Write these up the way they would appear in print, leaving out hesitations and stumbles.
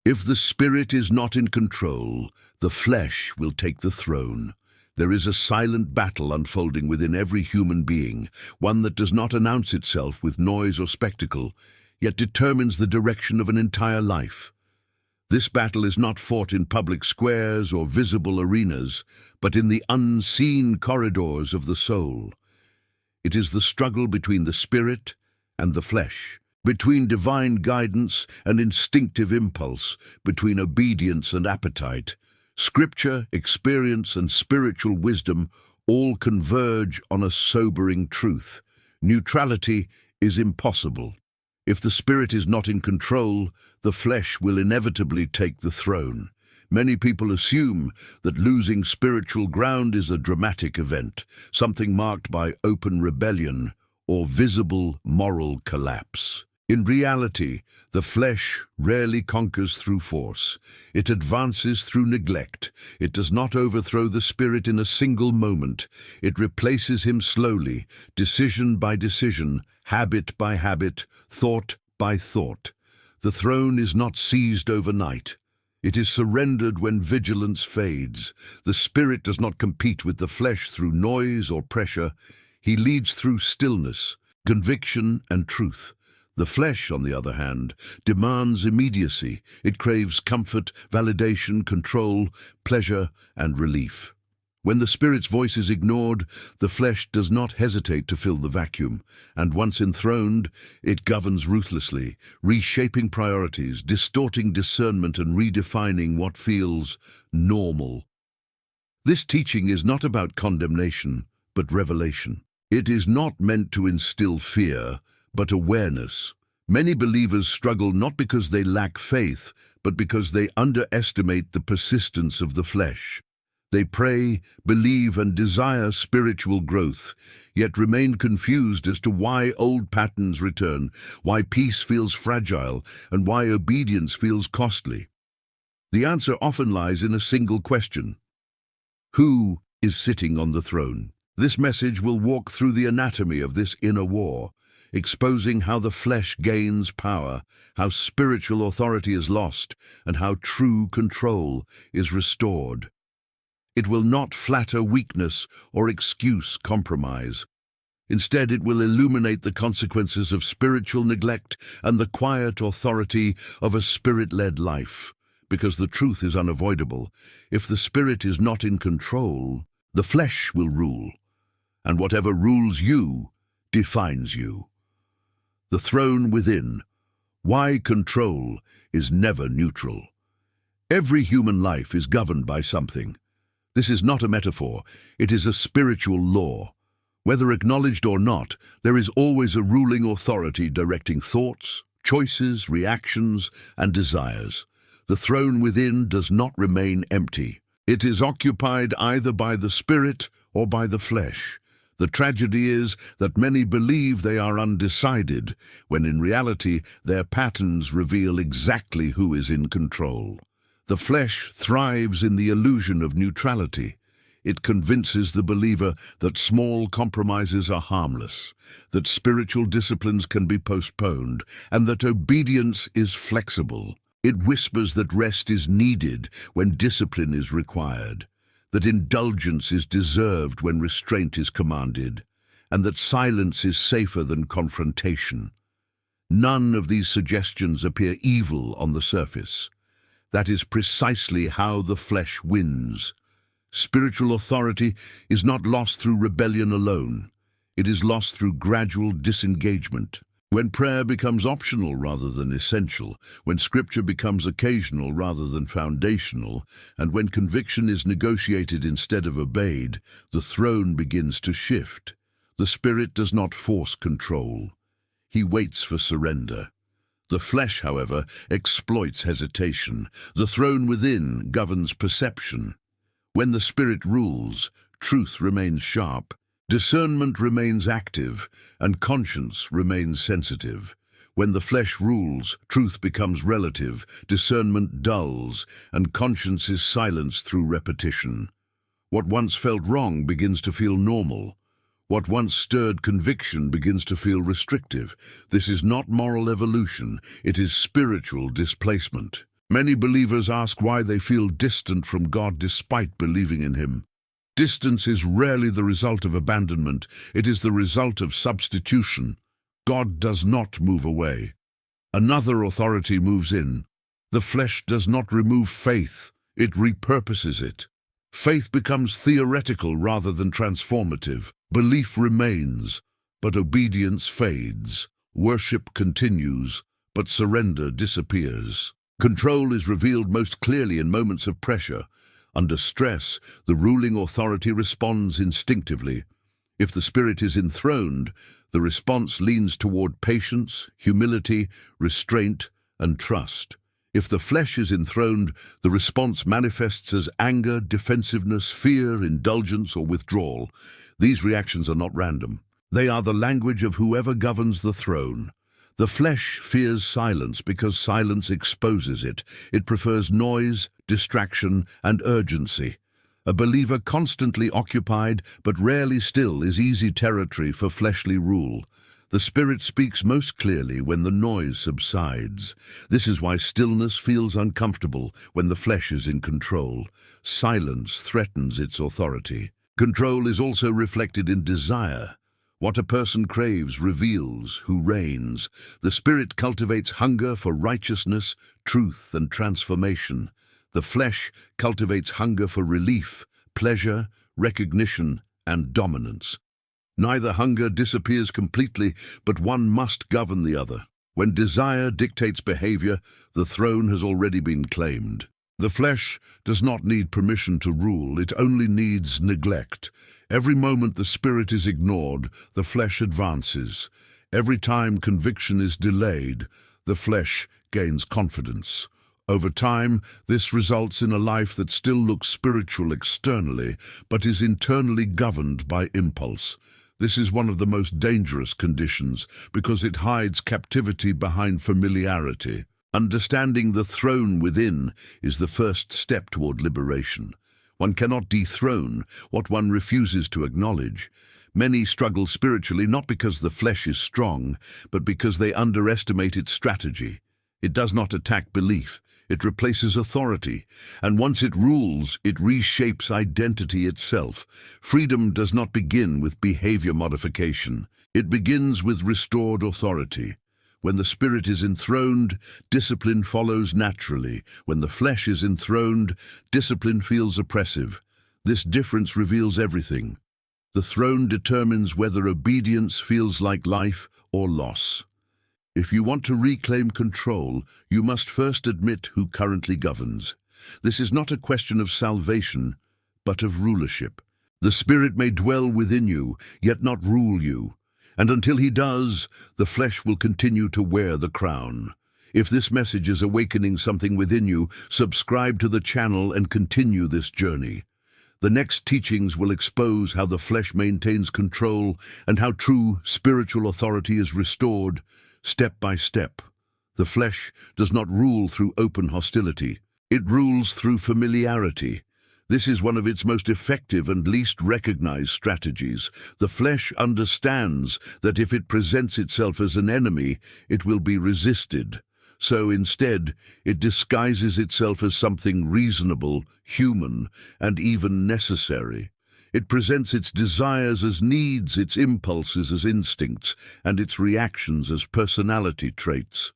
If the spirit is not in control, the flesh will take the throne. There is a silent battle unfolding within every human being, one that does not announce itself with noise or spectacle, yet determines the direction of an entire life. This battle is not fought in public squares or visible arenas, but in the unseen corridors of the soul. It is the struggle between the spirit and the flesh, between divine guidance and instinctive impulse, between obedience and appetite. Scripture, experience, and spiritual wisdom all converge on a sobering truth. Neutrality is impossible. If the spirit is not in control, the flesh will inevitably take the throne. Many people assume that losing spiritual ground is a dramatic event, something marked by open rebellion or visible moral collapse. In reality, the flesh rarely conquers through force. It advances through neglect. It does not overthrow the spirit in a single moment. It replaces him slowly, decision by decision, habit by habit, thought by thought. The throne is not seized overnight. It is surrendered when vigilance fades. The spirit does not compete with the flesh through noise or pressure. He leads through stillness, conviction, and truth. The flesh, on the other hand, demands immediacy. It craves comfort, validation, control, pleasure, and relief. When the spirit's voice is ignored, the flesh does not hesitate to fill the vacuum, and once enthroned, it governs ruthlessly, reshaping priorities, distorting discernment, and redefining what feels normal. This teaching is not about condemnation, but revelation. It is not meant to instill fear, but awareness. Many believers struggle not because they lack faith, but because they underestimate the persistence of the flesh. They pray, believe, and desire spiritual growth, yet remain confused as to why old patterns return, why peace feels fragile, and why obedience feels costly. The answer often lies in a single question: who is sitting on the throne? This message will walk through the anatomy of this inner war, exposing how the flesh gains power, how spiritual authority is lost, and how true control is restored. It will not flatter weakness or excuse compromise. Instead, it will illuminate the consequences of spiritual neglect and the quiet authority of a spirit-led life. Because the truth is unavoidable. If the spirit is not in control, the flesh will rule, and whatever rules you defines you. The throne within. Why control is never neutral. Every human life is governed by something. This is not a metaphor, it is a spiritual law. Whether acknowledged or not, there is always a ruling authority directing thoughts, choices, reactions, and desires. The throne within does not remain empty. It is occupied either by the spirit or by the flesh. The tragedy is that many believe they are undecided, when in reality their patterns reveal exactly who is in control. The flesh thrives in the illusion of neutrality. It convinces the believer that small compromises are harmless, that spiritual disciplines can be postponed, and that obedience is flexible. It whispers that rest is needed when discipline is required, that indulgence is deserved when restraint is commanded, and that silence is safer than confrontation. None of these suggestions appear evil on the surface. That is precisely how the flesh wins. Spiritual authority is not lost through rebellion alone. It is lost through gradual disengagement. When prayer becomes optional rather than essential, when scripture becomes occasional rather than foundational, and when conviction is negotiated instead of obeyed, the throne begins to shift. The spirit does not force control. He waits for surrender. The flesh, however, exploits hesitation. The throne within governs perception. When the spirit rules, truth remains sharp, discernment remains active, and conscience remains sensitive. When the flesh rules, truth becomes relative, discernment dulls, and conscience is silenced through repetition. What once felt wrong begins to feel normal. What once stirred conviction begins to feel restrictive. This is not moral evolution, it is spiritual displacement. Many believers ask why they feel distant from God despite believing in Him. Distance is rarely the result of abandonment. It is the result of substitution. God does not move away. Another authority moves in. The flesh does not remove faith. It repurposes it. Faith becomes theoretical rather than transformative. Belief remains, but obedience fades. Worship continues, but surrender disappears. Control is revealed most clearly in moments of pressure. Under stress, the ruling authority responds instinctively. If the spirit is enthroned, the response leans toward patience, humility, restraint, and trust. If the flesh is enthroned, the response manifests as anger, defensiveness, fear, indulgence, or withdrawal. These reactions are not random. They are the language of whoever governs the throne. The flesh fears silence because silence exposes it. It prefers noise, distraction, and urgency. A believer constantly occupied but rarely still is easy territory for fleshly rule. The Spirit speaks most clearly when the noise subsides. This is why stillness feels uncomfortable when the flesh is in control. Silence threatens its authority. Control is also reflected in desire. What a person craves reveals who reigns. The Spirit cultivates hunger for righteousness, truth, and transformation. The flesh cultivates hunger for relief, pleasure, recognition, and dominance. Neither hunger disappears completely, but one must govern the other. When desire dictates behavior, the throne has already been claimed. The flesh does not need permission to rule, it only needs neglect. Every moment the spirit is ignored, the flesh advances. Every time conviction is delayed, the flesh gains confidence. Over time, this results in a life that still looks spiritual externally, but is internally governed by impulse. This is one of the most dangerous conditions because it hides captivity behind familiarity. Understanding the throne within is the first step toward liberation. One cannot dethrone what one refuses to acknowledge. Many struggle spiritually not because the flesh is strong, but because they underestimate its strategy. It does not attack belief. It replaces authority, and once it rules, it reshapes identity itself. Freedom does not begin with behavior modification. It begins with restored authority. When the spirit is enthroned, discipline follows naturally. When the flesh is enthroned, discipline feels oppressive. This difference reveals everything. The throne determines whether obedience feels like life or loss. If you want to reclaim control, you must first admit who currently governs. This is not a question of salvation, but of rulership. The Spirit may dwell within you, yet not rule you. And until He does, the flesh will continue to wear the crown. If this message is awakening something within you, subscribe to the channel and continue this journey. The next teachings will expose how the flesh maintains control and how true spiritual authority is restored. Step by step. The flesh does not rule through open hostility. It rules through familiarity. This is one of its most effective and least recognized strategies. The flesh understands that if it presents itself as an enemy, it will be resisted. So instead, it disguises itself as something reasonable, human, and even necessary. It presents its desires as needs, its impulses as instincts, and its reactions as personality traits.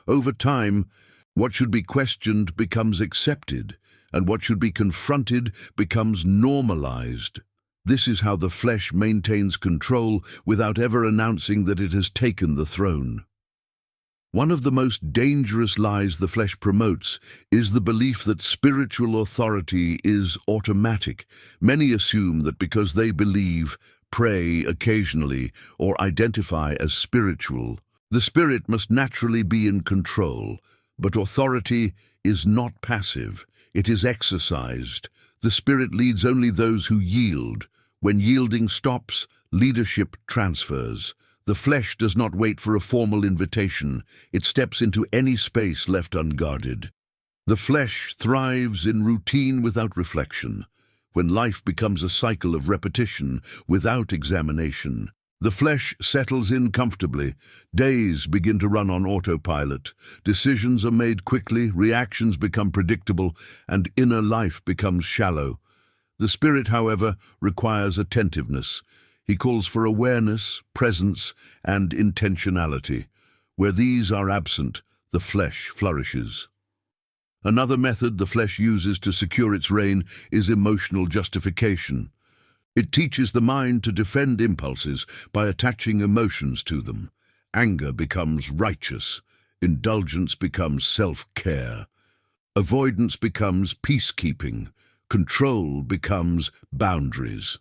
Over time, what should be questioned becomes accepted, and what should be confronted becomes normalized. This is how the flesh maintains control without ever announcing that it has taken the throne. One of the most dangerous lies the flesh promotes is the belief that spiritual authority is automatic. Many assume that because they believe, pray occasionally, or identify as spiritual, the spirit must naturally be in control. But authority is not passive. It is exercised. The Spirit leads only those who yield. When yielding stops, leadership transfers. The flesh does not wait for a formal invitation. It steps into any space left unguarded. The flesh thrives in routine without reflection. When life becomes a cycle of repetition without examination, The flesh settles in comfortably. Days begin to run on autopilot. Decisions are made quickly, reactions become predictable, and inner life becomes shallow. The spirit, however, requires attentiveness. He calls for awareness, presence, and intentionality. Where these are absent, the flesh flourishes. Another method the flesh uses to secure its reign is emotional justification. It teaches the mind to defend impulses by attaching emotions to them. Anger becomes righteous. Indulgence becomes self-care. Avoidance becomes peacekeeping. Control becomes boundaries.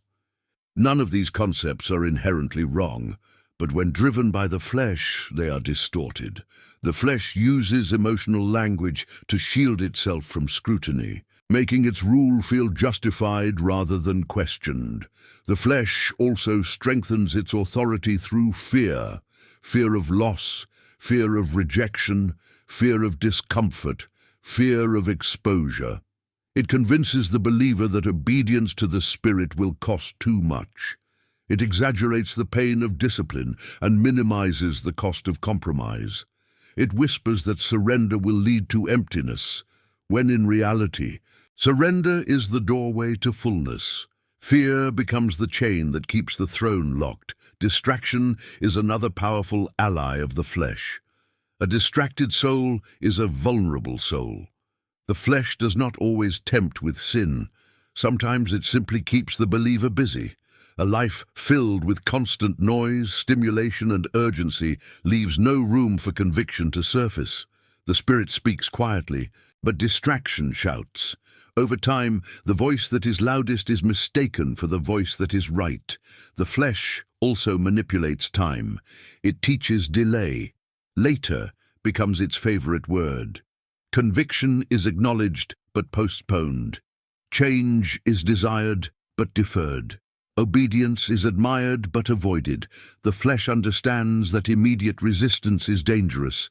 None of these concepts are inherently wrong, but when driven by the flesh, they are distorted. The flesh uses emotional language to shield itself from scrutiny, making its rule feel justified rather than questioned. The flesh also strengthens its authority through fear. Fear of loss, fear of rejection, fear of discomfort, fear of exposure. It convinces the believer that obedience to the Spirit will cost too much. It exaggerates the pain of discipline and minimizes the cost of compromise. It whispers that surrender will lead to emptiness, when in reality, surrender is the doorway to fullness. Fear becomes the chain that keeps the throne locked. Distraction is another powerful ally of the flesh. A distracted soul is a vulnerable soul. The flesh does not always tempt with sin. Sometimes it simply keeps the believer busy. A life filled with constant noise, stimulation, and urgency leaves no room for conviction to surface. The Spirit speaks quietly, but distraction shouts. Over time, the voice that is loudest is mistaken for the voice that is right. The flesh also manipulates time. It teaches delay. Later becomes its favorite word. Conviction is acknowledged but postponed. Change is desired but deferred. Obedience is admired but avoided. The flesh understands that immediate resistance is dangerous,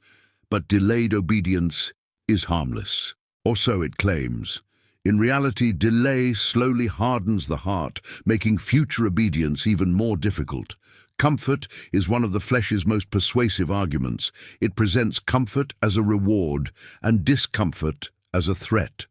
but delayed obedience is harmless. Or so it claims. In reality, delay slowly hardens the heart, making future obedience even more difficult. Comfort is one of the flesh's most persuasive arguments. It presents comfort as a reward and discomfort as a threat.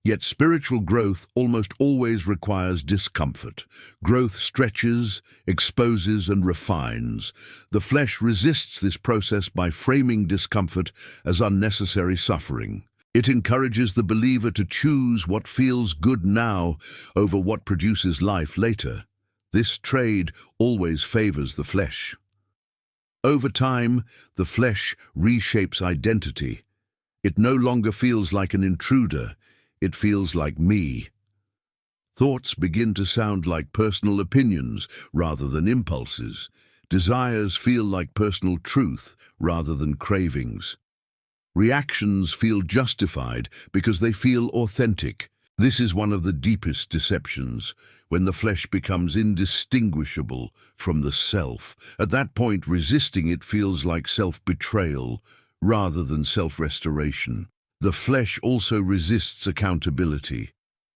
Yet spiritual growth almost always requires discomfort. Growth stretches, exposes, and refines. The flesh resists this process by framing discomfort as unnecessary suffering. It encourages the believer to choose what feels good now over what produces life later. This trade always favors the flesh. Over time, the flesh reshapes identity. It no longer feels like an intruder. It feels like me. Thoughts begin to sound like personal opinions rather than impulses. Desires feel like personal truth rather than cravings. Reactions feel justified because they feel authentic. This is one of the deepest deceptions, when the flesh becomes indistinguishable from the self. At that point, resisting it feels like self-betrayal rather than self-restoration. The flesh also resists accountability.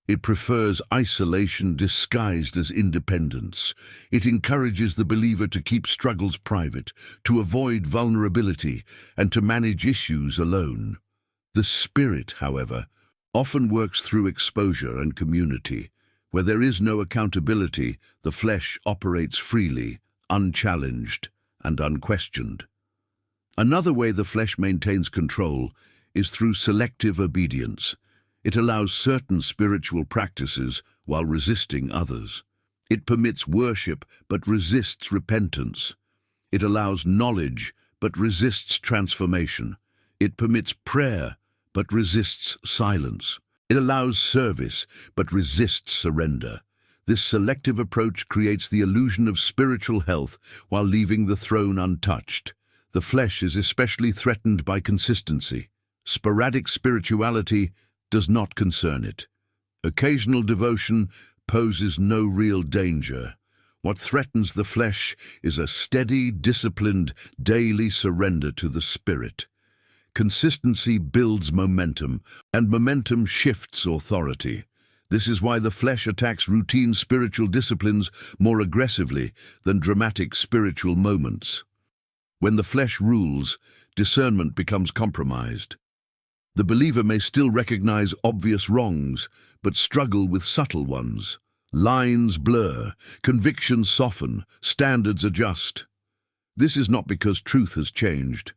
It prefers isolation disguised as independence. It encourages the believer to keep struggles private, to avoid vulnerability, and to manage issues alone. The Spirit, however, often works through exposure and community. Where there is no accountability, the flesh operates freely, unchallenged, and unquestioned. Another way the flesh maintains control is through selective obedience. It allows certain spiritual practices while resisting others. It permits worship but resists repentance. It allows knowledge but resists transformation. It permits prayer but resists silence. It allows service but resists surrender. This selective approach creates the illusion of spiritual health while leaving the throne untouched. The flesh is especially threatened by consistency. Sporadic spirituality does not concern it. Occasional devotion poses no real danger. What threatens the flesh is a steady, disciplined, daily surrender to the Spirit. Consistency builds momentum, and momentum shifts authority. This is why the flesh attacks routine spiritual disciplines more aggressively than dramatic spiritual moments. When the flesh rules, discernment becomes compromised. The believer may still recognize obvious wrongs, but struggle with subtle ones. Lines blur, convictions soften, standards adjust. This is not because truth has changed,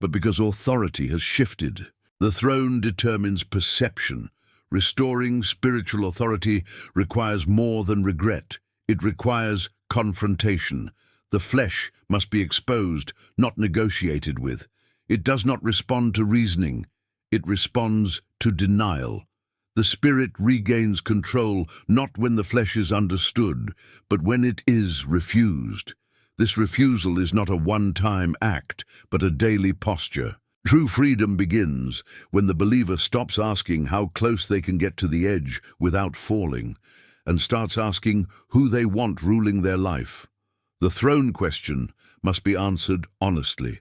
but because authority has shifted. The throne determines perception. Restoring spiritual authority requires more than regret. It requires confrontation. The flesh must be exposed, not negotiated with. It does not respond to reasoning. It responds to denial. The spirit regains control not when the flesh is understood, but when it is refused. This refusal is not a one-time act, but a daily posture. True freedom begins when the believer stops asking how close they can get to the edge without falling, and starts asking who they want ruling their life. The throne question must be answered honestly.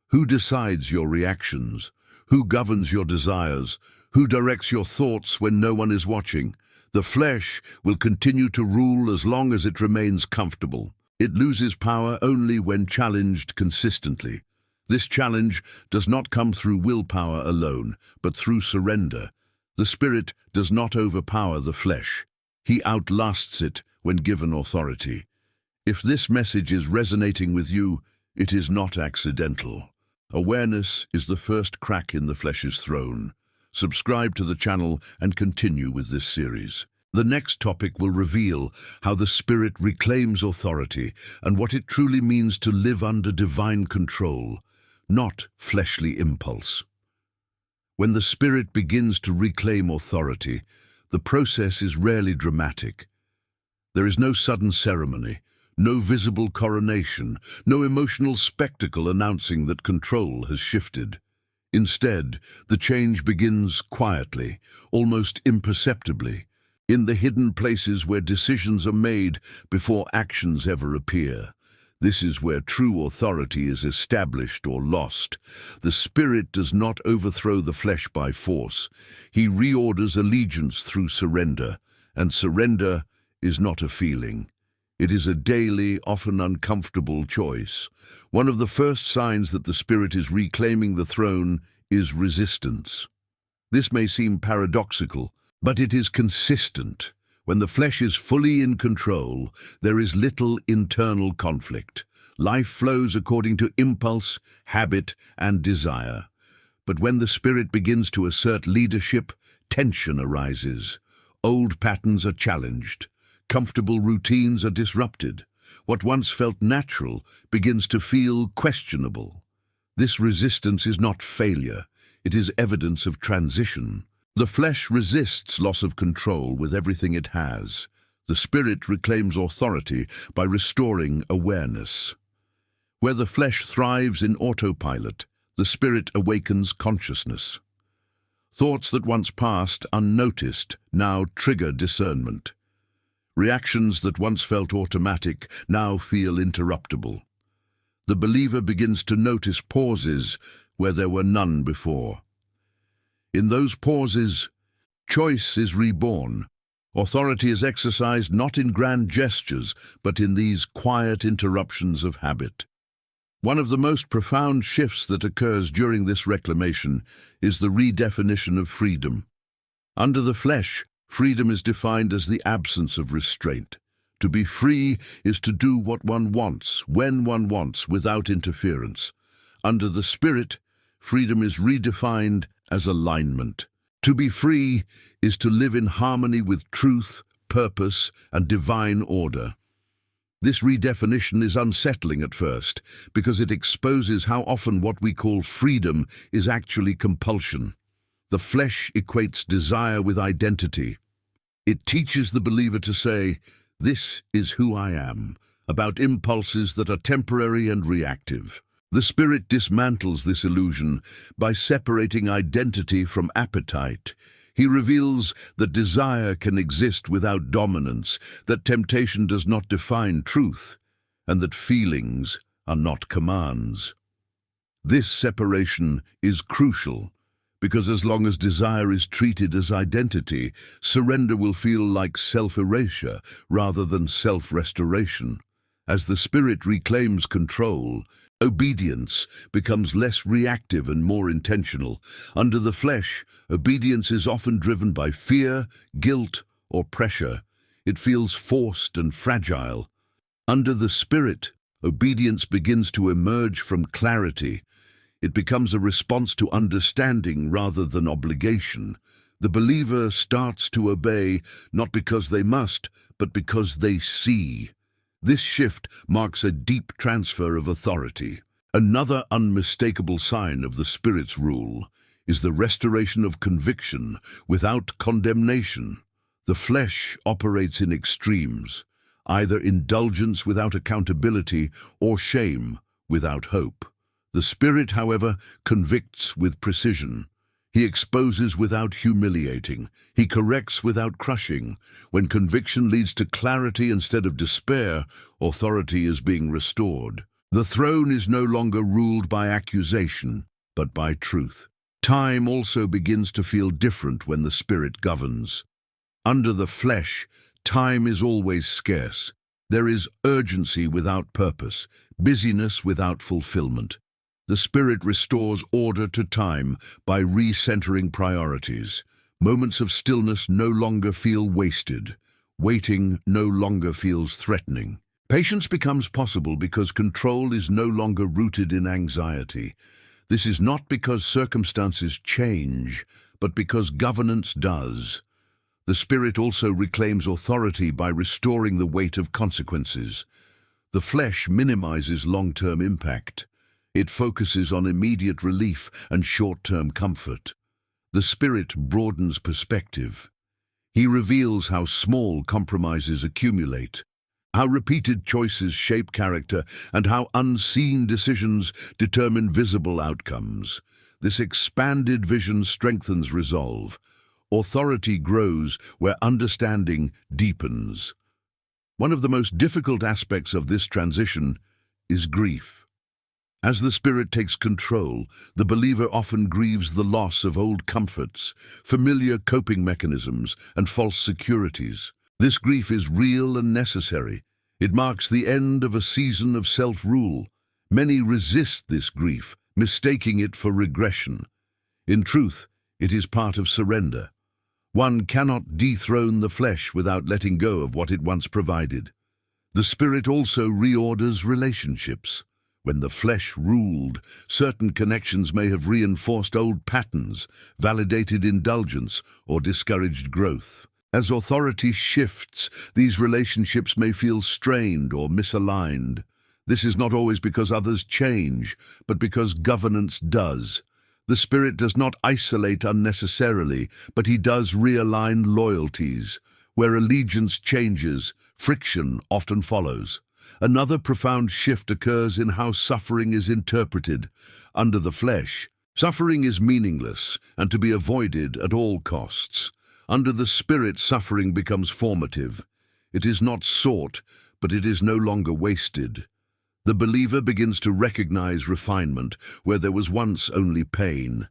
Who decides your reactions? Who governs your desires? Who directs your thoughts when no one is watching? The flesh will continue to rule as long as it remains comfortable. It loses power only when challenged consistently. This challenge does not come through willpower alone, but through surrender. The spirit does not overpower the flesh. He outlasts it when given authority. If this message is resonating with you, it is not accidental. Awareness is the first crack in the flesh's throne. Subscribe to the channel and continue with this series. The next topic will reveal how the spirit reclaims authority and what it truly means to live under divine control, not fleshly impulse. When the spirit begins to reclaim authority, the process is rarely dramatic. There is no sudden ceremony, no visible coronation, no emotional spectacle announcing that control has shifted. Instead, the change begins quietly, almost imperceptibly, in the hidden places where decisions are made before actions ever appear. This is where true authority is established or lost. The spirit does not overthrow the flesh by force. He reorders allegiance through surrender, and surrender is not a feeling. It is a daily, often uncomfortable choice. One of the first signs that the spirit is reclaiming the throne is resistance. This may seem paradoxical, but it is consistent. When the flesh is fully in control, there is little internal conflict. Life flows according to impulse, habit, and desire. But when the spirit begins to assert leadership, tension arises. Old patterns are challenged. Comfortable routines are disrupted. What once felt natural begins to feel questionable. This resistance is not failure. It is evidence of transition. The flesh resists loss of control with everything it has. The spirit reclaims authority by restoring awareness. Where the flesh thrives in autopilot, the spirit awakens consciousness. Thoughts that once passed unnoticed now trigger discernment. Reactions that once felt automatic now feel interruptible. The believer begins to notice pauses where there were none before. In those pauses, choice is reborn. Authority is exercised not in grand gestures, but in these quiet interruptions of habit. One of the most profound shifts that occurs during this reclamation is the redefinition of freedom. Under the flesh, freedom is defined as the absence of restraint. To be free is to do what one wants, when one wants, without interference. Under the spirit, freedom is redefined as alignment. To be free is to live in harmony with truth, purpose, and divine order. This redefinition is unsettling at first because it exposes how often what we call freedom is actually compulsion. The flesh equates desire with identity. It teaches the believer to say, "This is who I am," about impulses that are temporary and reactive. The spirit dismantles this illusion by separating identity from appetite. He reveals that desire can exist without dominance, that temptation does not define truth, and that feelings are not commands. This separation is crucial because as long as desire is treated as identity, surrender will feel like self-erasure rather than self-restoration. As the spirit reclaims control, obedience becomes less reactive and more intentional. Under the flesh, obedience is often driven by fear, guilt, or pressure. It feels forced and fragile. Under the spirit, obedience begins to emerge from clarity. It becomes a response to understanding rather than obligation. The believer starts to obey not because they must, but because they see. This shift marks a deep transfer of authority. Another unmistakable sign of the Spirit's rule is the restoration of conviction without condemnation. The flesh operates in extremes, either indulgence without accountability or shame without hope. The Spirit, however, convicts with precision. He exposes without humiliating. He corrects without crushing. When conviction leads to clarity instead of despair, authority is being restored. The throne is no longer ruled by accusation, but by truth. Time also begins to feel different when the Spirit governs. Under the flesh, time is always scarce. There is urgency without purpose, busyness without fulfillment. The Spirit restores order to time by recentering priorities. Moments of stillness no longer feel wasted. Waiting no longer feels threatening. Patience becomes possible because control is no longer rooted in anxiety. This is not because circumstances change, but because governance does. The Spirit also reclaims authority by restoring the weight of consequences. The flesh minimizes long-term impact. It focuses on immediate relief and short-term comfort. The Spirit broadens perspective. He reveals how small compromises accumulate, how repeated choices shape character, and how unseen decisions determine visible outcomes. This expanded vision strengthens resolve. Authority grows where understanding deepens. One of the most difficult aspects of this transition is grief. As the Spirit takes control, the believer often grieves the loss of old comforts, familiar coping mechanisms, and false securities. This grief is real and necessary. It marks the end of a season of self-rule. Many resist this grief, mistaking it for regression. In truth, it is part of surrender. One cannot dethrone the flesh without letting go of what it once provided. The Spirit also reorders relationships. When the flesh ruled, certain connections may have reinforced old patterns, validated indulgence, or discouraged growth. As authority shifts, these relationships may feel strained or misaligned. This is not always because others change, but because governance does. The Spirit does not isolate unnecessarily, but He does realign loyalties. Where allegiance changes, friction often follows. Another profound shift occurs in how suffering is interpreted. Under the flesh, suffering is meaningless and to be avoided at all costs. Under the Spirit, suffering becomes formative. It is not sought, but it is no longer wasted. The believer begins to recognize refinement where there was once only pain.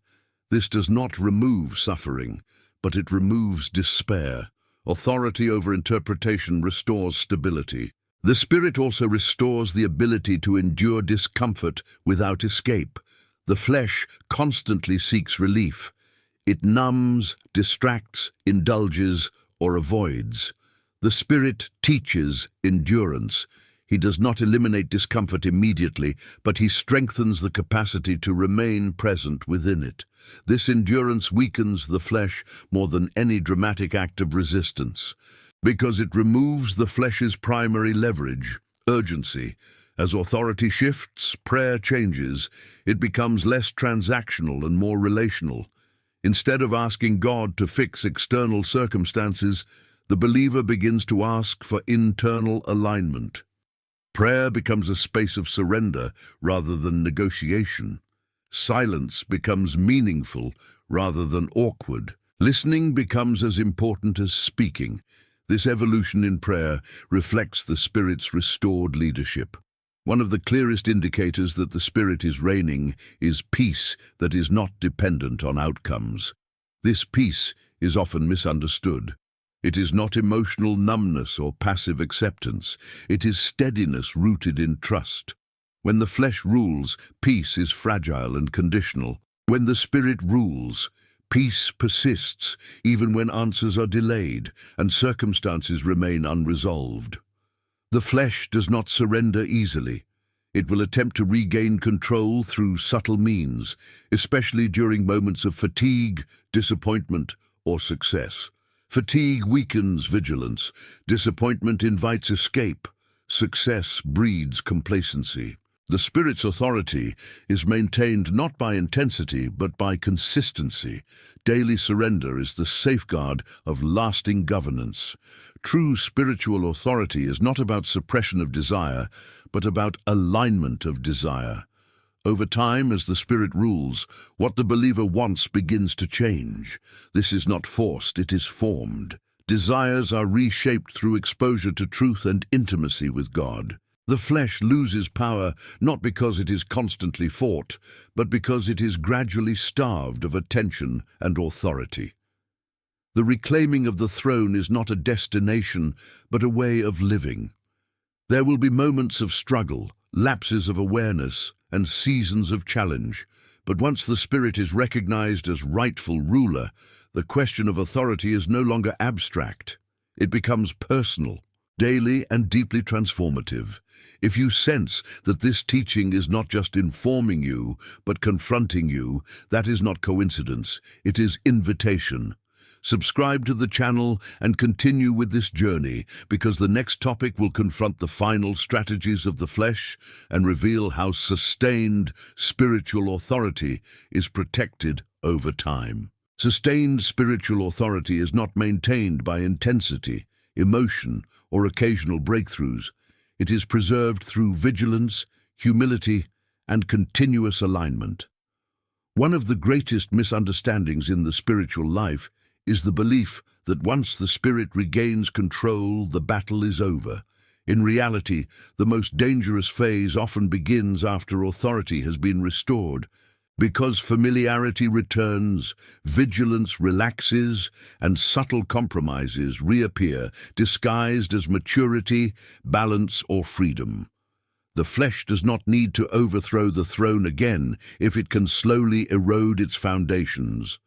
This does not remove suffering, but it removes despair. Authority over interpretation restores stability. The Spirit also restores the ability to endure discomfort without escape. The flesh constantly seeks relief. It numbs, distracts, indulges, or avoids. The Spirit teaches endurance. He does not eliminate discomfort immediately, but He strengthens the capacity to remain present within it. This endurance weakens the flesh more than any dramatic act of resistance, because it removes the flesh's primary leverage, urgency. As authority shifts, prayer changes. It becomes less transactional and more relational. Instead of asking God to fix external circumstances, the believer begins to ask for internal alignment. Prayer becomes a space of surrender rather than negotiation. Silence becomes meaningful rather than awkward. Listening becomes as important as speaking. This evolution in prayer reflects the Spirit's restored leadership. One of the clearest indicators that the Spirit is reigning is peace that is not dependent on outcomes. This peace is often misunderstood. It is not emotional numbness or passive acceptance. It is steadiness rooted in trust. When the flesh rules, peace is fragile and conditional. When the Spirit rules, peace persists even when answers are delayed and circumstances remain unresolved. The flesh does not surrender easily. It will attempt to regain control through subtle means, especially during moments of fatigue, disappointment, or success. Fatigue weakens vigilance. Disappointment invites escape. Success breeds complacency. The Spirit's authority is maintained not by intensity, but by consistency. Daily surrender is the safeguard of lasting governance. True spiritual authority is not about suppression of desire, but about alignment of desire. Over time, as the Spirit rules, what the believer wants begins to change. This is not forced, it is formed. Desires are reshaped through exposure to truth and intimacy with God. The flesh loses power not because it is constantly fought, but because it is gradually starved of attention and authority. The reclaiming of the throne is not a destination, but a way of living. There will be moments of struggle, lapses of awareness, and seasons of challenge, but once the Spirit is recognized as rightful ruler, the question of authority is no longer abstract. It becomes personal, daily, and deeply transformative. If you sense that this teaching is not just informing you, but confronting you, that is not coincidence, it is invitation. Subscribe to the channel and continue with this journey, because the next topic will confront the final strategies of the flesh and reveal how sustained spiritual authority is protected over time. Sustained spiritual authority is not maintained by intensity, emotion, or occasional breakthroughs. It is preserved through vigilance, humility, and continuous alignment. One of the greatest misunderstandings in the spiritual life is the belief that once the Spirit regains control, the battle is over. In reality, the most dangerous phase often begins after authority has been restored. Because familiarity returns, vigilance relaxes, and subtle compromises reappear, disguised as maturity, balance, or freedom. The flesh does not need to overthrow the throne again if it can slowly erode its foundations.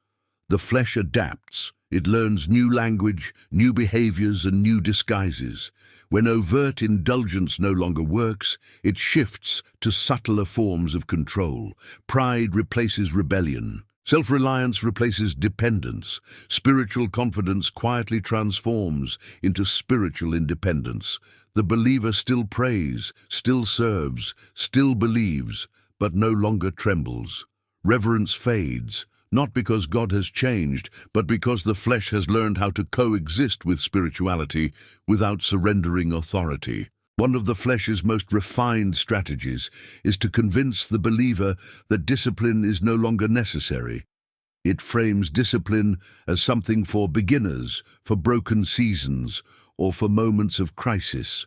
The flesh adapts. It learns new language, new behaviors, and new disguises. When overt indulgence no longer works, it shifts to subtler forms of control. Pride replaces rebellion. Self-reliance replaces dependence. Spiritual confidence quietly transforms into spiritual independence. The believer still prays, still serves, still believes, but no longer trembles. Reverence fades, not because God has changed, but because the flesh has learned how to coexist with spirituality without surrendering authority. One of the flesh's most refined strategies is to convince the believer that discipline is no longer necessary. It frames discipline as something for beginners, for broken seasons, or for moments of crisis.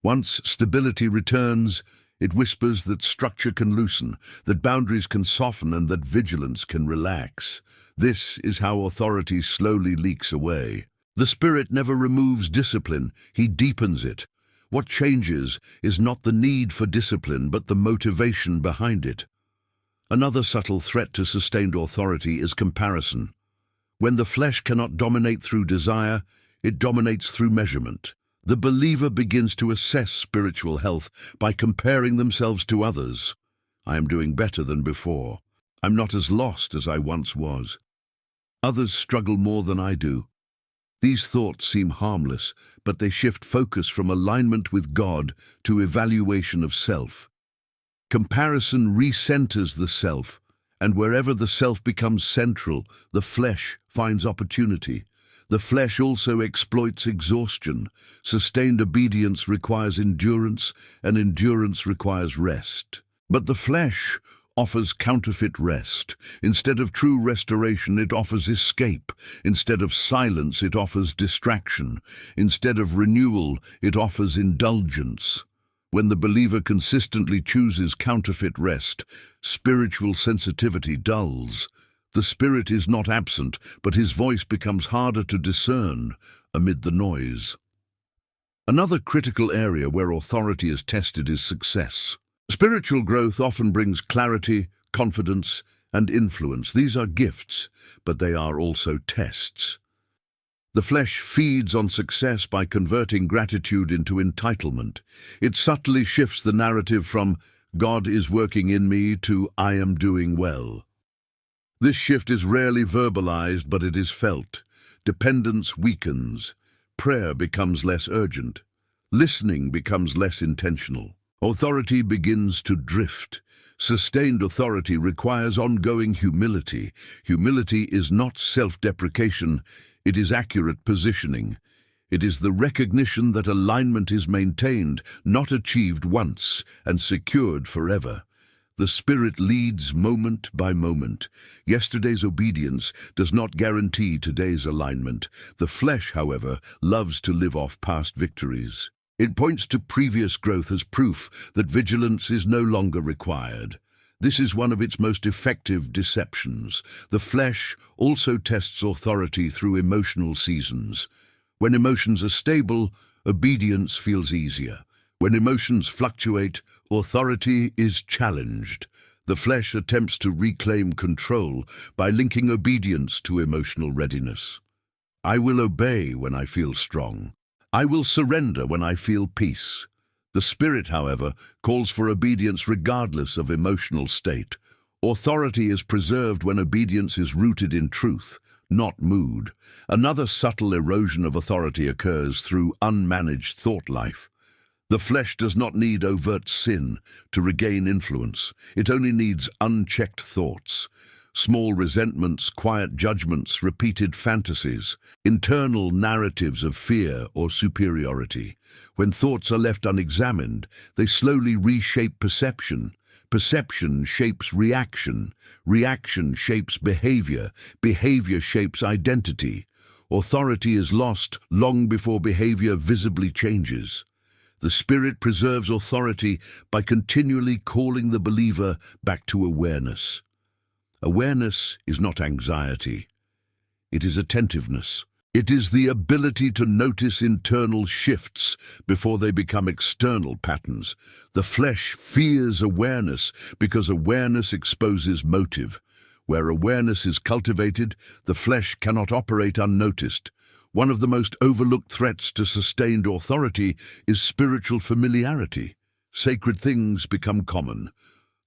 Once stability returns, it whispers that structure can loosen, that boundaries can soften, and that vigilance can relax. This is how authority slowly leaks away. The Spirit never removes discipline, He deepens it. What changes is not the need for discipline, but the motivation behind it. Another subtle threat to sustained authority is comparison. When the flesh cannot dominate through desire, it dominates through measurement. The believer begins to assess spiritual health by comparing themselves to others. I am doing better than before. I'm not as lost as I once was. Others struggle more than I do. These thoughts seem harmless, but they shift focus from alignment with God to evaluation of self. Comparison recenters the self, and wherever the self becomes central, the flesh finds opportunity. The flesh also exploits exhaustion. Sustained obedience requires endurance, and endurance requires rest. But the flesh offers counterfeit rest. Instead of true restoration, it offers escape. Instead of silence, it offers distraction. Instead of renewal, it offers indulgence. When the believer consistently chooses counterfeit rest, spiritual sensitivity dulls. The spirit is not absent, but his voice becomes harder to discern amid the noise. Another critical area where authority is tested is success. Spiritual growth often brings clarity, confidence, and influence. These are gifts, but they are also tests. The flesh feeds on success by converting gratitude into entitlement. It subtly shifts the narrative from "God is working in me" to "I am doing well." This shift is rarely verbalized, but it is felt. Dependence weakens. Prayer becomes less urgent. Listening becomes less intentional. Authority begins to drift. Sustained authority requires ongoing humility. Humility is not self-deprecation, it is accurate positioning. It is the recognition that alignment is maintained, not achieved once, and secured forever. The Spirit leads moment by moment. Yesterday's obedience does not guarantee today's alignment. The flesh, however, loves to live off past victories. It points to previous growth as proof that vigilance is no longer required. This is one of its most effective deceptions. The flesh also tests authority through emotional seasons. When emotions are stable, obedience feels easier. When emotions fluctuate, authority is challenged. The flesh attempts to reclaim control by linking obedience to emotional readiness. I will obey when I feel strong. I will surrender when I feel peace. The Spirit, however, calls for obedience regardless of emotional state. Authority is preserved when obedience is rooted in truth, not mood. Another subtle erosion of authority occurs through unmanaged thought life. The flesh does not need overt sin to regain influence. It only needs unchecked thoughts. Small resentments, quiet judgments, repeated fantasies, internal narratives of fear or superiority. When thoughts are left unexamined, they slowly reshape perception. Perception shapes reaction. Reaction shapes behavior. Behavior shapes identity. Authority is lost long before behavior visibly changes. The Spirit preserves authority by continually calling the believer back to awareness. Awareness is not anxiety. It is attentiveness. It is the ability to notice internal shifts before they become external patterns. The flesh fears awareness because awareness exposes motive. Where awareness is cultivated, the flesh cannot operate unnoticed. One of the most overlooked threats to sustained authority is spiritual familiarity. Sacred things become common.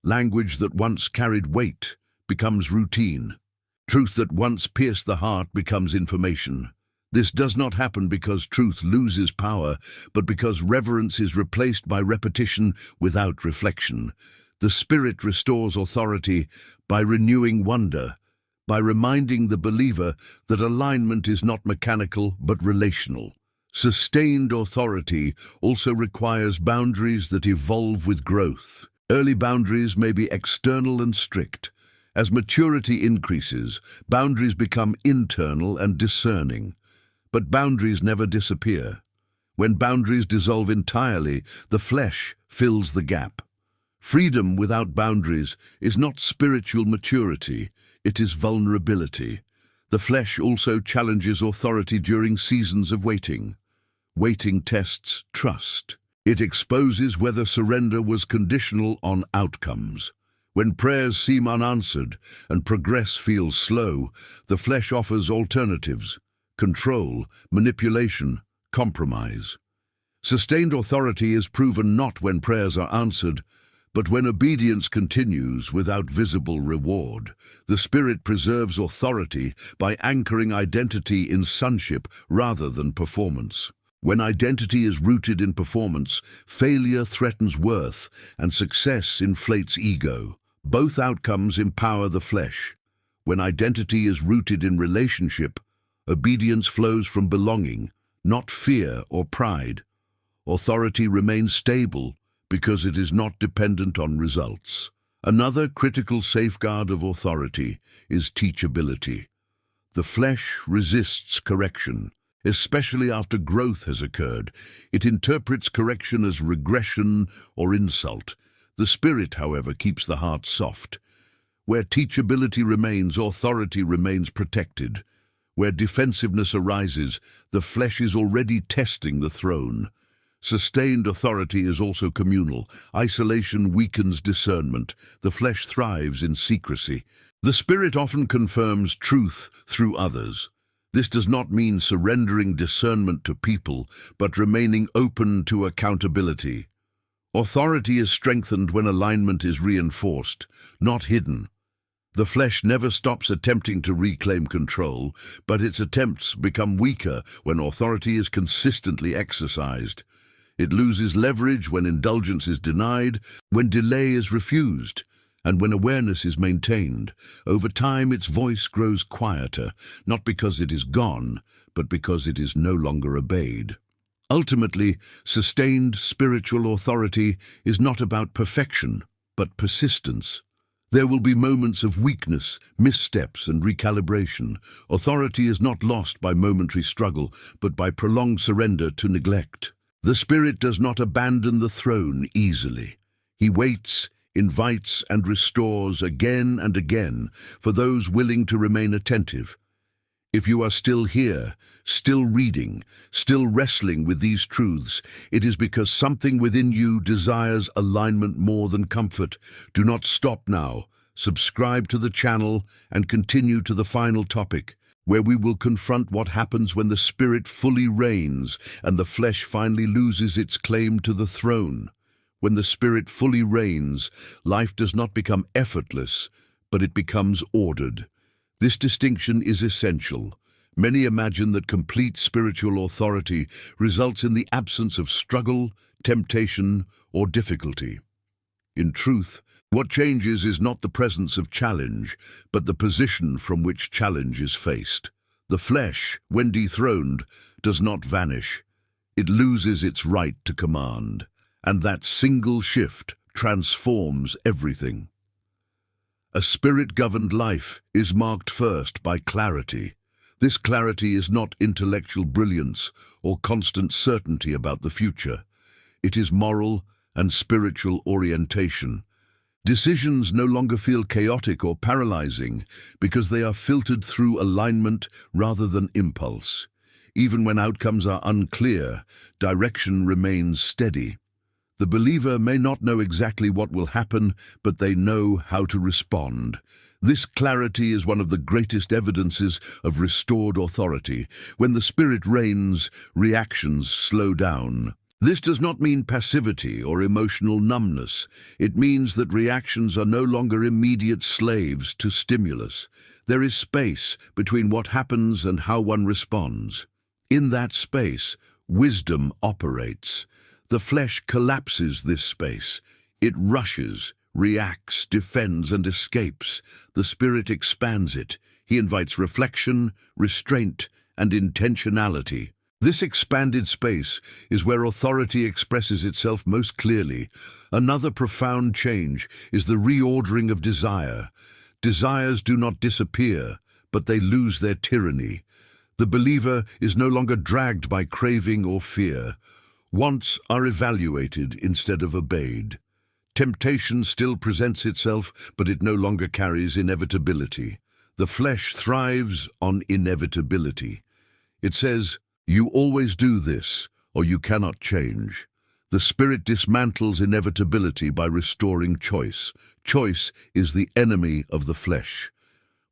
Language that once carried weight becomes routine. Truth that once pierced the heart becomes information. This does not happen because truth loses power, but because reverence is replaced by repetition without reflection. The Spirit restores authority by renewing wonder, by reminding the believer that alignment is not mechanical but relational. Sustained authority also requires boundaries that evolve with growth. Early boundaries may be external and strict. As maturity increases, boundaries become internal and discerning. But boundaries never disappear. When boundaries dissolve entirely, the flesh fills the gap. Freedom without boundaries is not spiritual maturity, it is vulnerability. The flesh also challenges authority during seasons of waiting. Waiting tests trust. It exposes whether surrender was conditional on outcomes. When prayers seem unanswered and progress feels slow, the flesh offers alternatives: control, manipulation, compromise. Sustained authority is proven not when prayers are answered, but when obedience continues without visible reward. The Spirit preserves authority by anchoring identity in sonship rather than performance. When identity is rooted in performance, failure threatens worth and success inflates ego. Both outcomes empower the flesh. When identity is rooted in relationship, obedience flows from belonging, not fear or pride. Authority remains stable because it is not dependent on results. Another critical safeguard of authority is teachability. The flesh resists correction. especially after growth has occurred. It interprets correction as regression or insult. The spirit, however, keeps the heart soft. Where teachability remains, authority remains protected. Where defensiveness arises, the flesh is already testing the throne. Sustained authority is also communal. Isolation weakens discernment. The flesh thrives in secrecy. The spirit often confirms truth through others. This does not mean surrendering discernment to people, but remaining open to accountability. Authority is strengthened when alignment is reinforced, not hidden. The flesh never stops attempting to reclaim control, but its attempts become weaker when authority is consistently exercised. It loses leverage when indulgence is denied, when delay is refused, and when awareness is maintained. Over time, its voice grows quieter, not because it is gone, but because it is no longer obeyed. Ultimately, sustained spiritual authority is not about perfection, but persistence. There will be moments of weakness, missteps, and recalibration. Authority is not lost by momentary struggle, but by prolonged surrender to neglect. The spirit does not abandon the throne easily. He waits, invites, and restores again and again for those willing to remain attentive. If you are still here, still reading, still wrestling with these truths, it is because something within you desires alignment more than comfort. Do not stop now. Subscribe to the channel and continue to the final topic, where we will confront what happens when the spirit fully reigns and the flesh finally loses its claim to the throne. When the spirit fully reigns, life does not become effortless, but it becomes ordered. This distinction is essential. Many imagine that complete spiritual authority results in the absence of struggle, temptation, or difficulty. In truth, what changes is not the presence of challenge, but the position from which challenge is faced. The flesh, when dethroned, does not vanish. It loses its right to command, and that single shift transforms everything. A spirit-governed life is marked first by clarity. This clarity is not intellectual brilliance or constant certainty about the future. It is moral and spiritual orientation. Decisions no longer feel chaotic or paralyzing because they are filtered through alignment rather than impulse. Even when outcomes are unclear, direction remains steady. The believer may not know exactly what will happen, but they know how to respond. This clarity is one of the greatest evidences of restored authority. When the spirit reigns, reactions slow down. This does not mean passivity or emotional numbness. It means that reactions are no longer immediate slaves to stimulus. There is space between what happens and how one responds. In that space, wisdom operates. The flesh collapses this space. It rushes, reacts, defends, and escapes. The spirit expands it. He invites reflection, restraint, and intentionality. This expanded space is where authority expresses itself most clearly. Another profound change is the reordering of desire. Desires do not disappear, but they lose their tyranny. The believer is no longer dragged by craving or fear. Wants are evaluated instead of obeyed. Temptation still presents itself, but it no longer carries inevitability. The flesh thrives on inevitability. It says, "You always do this, or you cannot change." The spirit dismantles inevitability by restoring choice. Choice is the enemy of the flesh.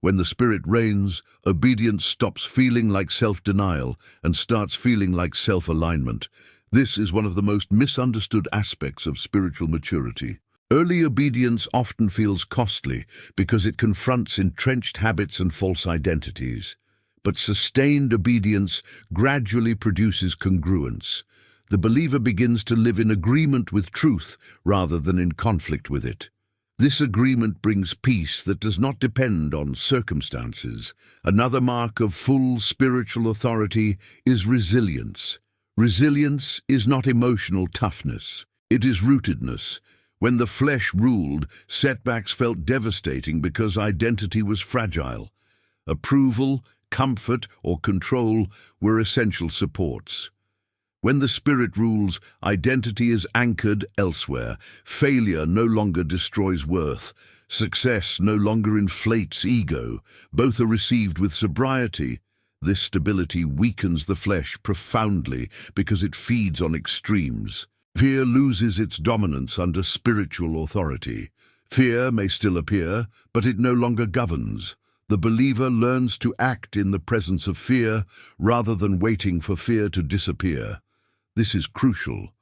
When the spirit reigns, obedience stops feeling like self-denial and starts feeling like self-alignment. This is one of the most misunderstood aspects of spiritual maturity. Early obedience often feels costly because it confronts entrenched habits and false identities. But sustained obedience gradually produces congruence. The believer begins to live in agreement with truth rather than in conflict with it. This agreement brings peace that does not depend on circumstances. Another mark of full spiritual authority is resilience. Resilience is not emotional toughness. It is rootedness. When the flesh ruled, setbacks felt devastating because identity was fragile. Approval, comfort or control were essential supports. When the spirit rules, identity is anchored elsewhere. Failure no longer destroys worth. Success no longer inflates ego. Both are received with sobriety. This stability weakens the flesh profoundly because it feeds on extremes. Fear loses its dominance under spiritual authority. Fear may still appear, but it no longer governs. The believer learns to act in the presence of fear rather than waiting for fear to disappear. This is crucial.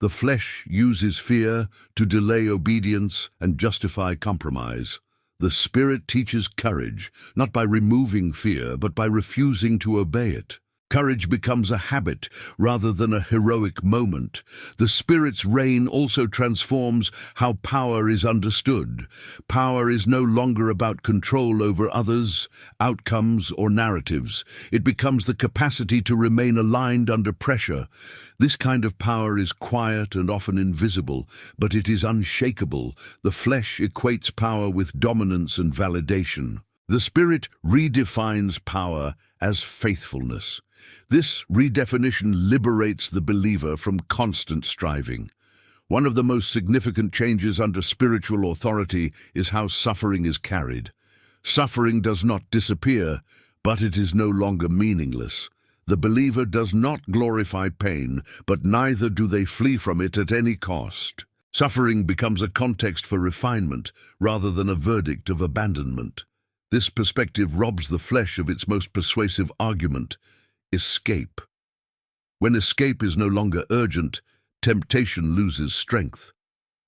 The flesh uses fear to delay obedience and justify compromise. The Spirit teaches courage, not by removing fear, but by refusing to obey it. Courage becomes a habit rather than a heroic moment. The Spirit's reign also transforms how power is understood. Power is no longer about control over others, outcomes, or narratives. It becomes the capacity to remain aligned under pressure. This kind of power is quiet and often invisible, but it is unshakable. The flesh equates power with dominance and validation. The Spirit redefines power as faithfulness. This redefinition liberates the believer from constant striving. One of the most significant changes under spiritual authority is how suffering is carried. Suffering does not disappear, but it is no longer meaningless. The believer does not glorify pain, but neither do they flee from it at any cost. Suffering becomes a context for refinement rather than a verdict of abandonment. This perspective robs the flesh of its most persuasive argument: escape. When escape is no longer urgent, temptation loses strength.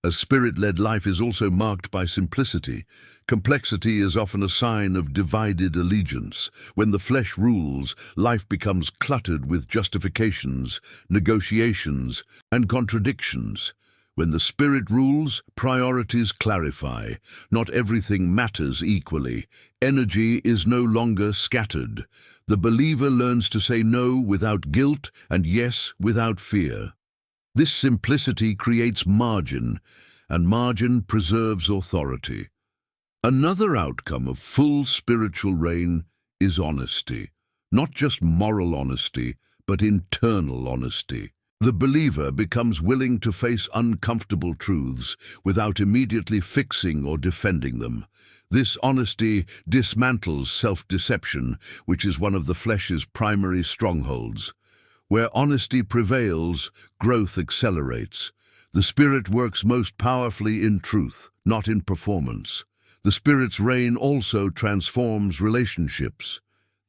A spirit-led life is also marked by simplicity. Complexity is often a sign of divided allegiance. When the flesh rules, life becomes cluttered with justifications, negotiations, and contradictions. When the Spirit rules, priorities clarify. Not everything matters equally. Energy is no longer scattered. The believer learns to say no without guilt and yes without fear. This simplicity creates margin, and margin preserves authority. Another outcome of full spiritual reign is honesty. Not just moral honesty, but internal honesty. The believer becomes willing to face uncomfortable truths without immediately fixing or defending them. This honesty dismantles self-deception, which is one of the flesh's primary strongholds. Where honesty prevails, growth accelerates. The Spirit works most powerfully in truth, not in performance. The Spirit's reign also transforms relationships.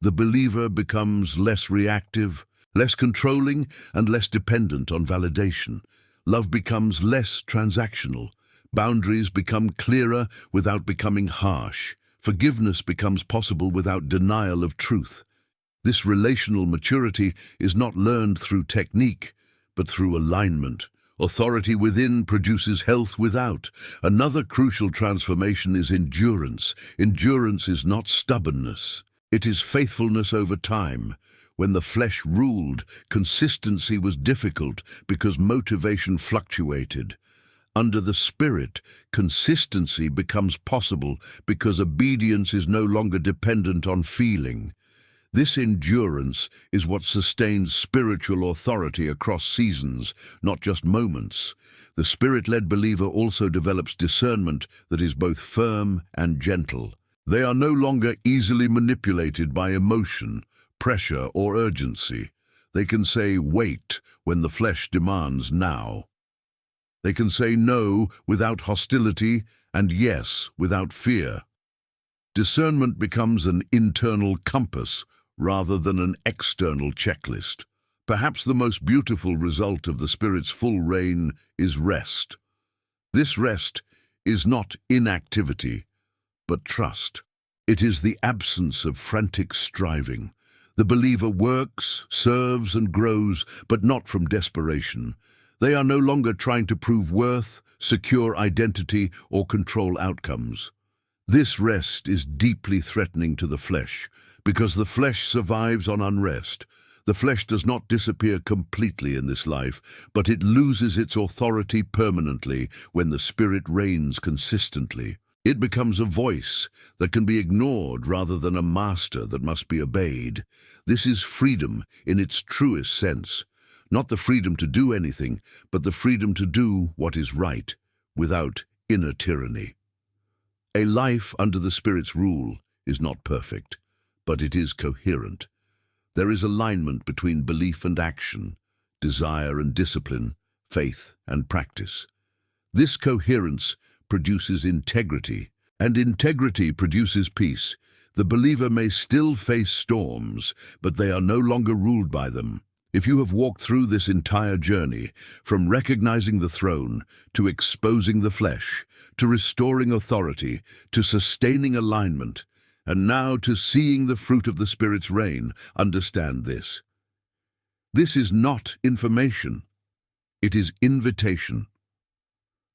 The believer becomes less reactive, less controlling, and less dependent on validation. Love becomes less transactional. Boundaries become clearer without becoming harsh. Forgiveness becomes possible without denial of truth. This relational maturity is not learned through technique, but through alignment. Authority within produces health without. Another crucial transformation is endurance. Endurance is not stubbornness. It is faithfulness over time. When the flesh ruled, consistency was difficult because motivation fluctuated. Under the Spirit, consistency becomes possible because obedience is no longer dependent on feeling. This endurance is what sustains spiritual authority across seasons, not just moments. The Spirit-led believer also develops discernment that is both firm and gentle. They are no longer easily manipulated by emotion, pressure, or urgency. They can say wait when the flesh demands now. They can say no without hostility and yes without fear. Discernment becomes an internal compass rather than an external checklist. Perhaps the most beautiful result of the Spirit's full reign is rest. This rest is not inactivity, but trust. It is the absence of frantic striving. The believer works, serves, and grows, but not from desperation. They are no longer trying to prove worth, secure identity, or control outcomes. This rest is deeply threatening to the flesh, because the flesh survives on unrest. The flesh does not disappear completely in this life, but it loses its authority permanently when the Spirit reigns consistently. It becomes a voice that can be ignored rather than a master that must be obeyed. This is freedom in its truest sense. Not the freedom to do anything, but the freedom to do what is right, without inner tyranny. A life under the Spirit's rule is not perfect, but it is coherent. There is alignment between belief and action, desire and discipline, faith and practice. This coherence produces integrity, and integrity produces peace. The believer may still face storms, but they are no longer ruled by them. If you have walked through this entire journey, from recognizing the throne, to exposing the flesh, to restoring authority, to sustaining alignment, and now to seeing the fruit of the Spirit's reign, understand this. This is not information. It is invitation.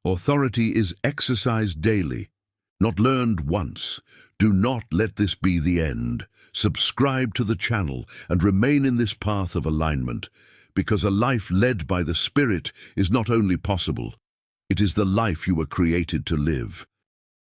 Authority is exercised daily, not learned once. Do not let this be the end. Subscribe to the channel and remain in this path of alignment, because a life led by the Spirit is not only possible, it is the life you were created to live.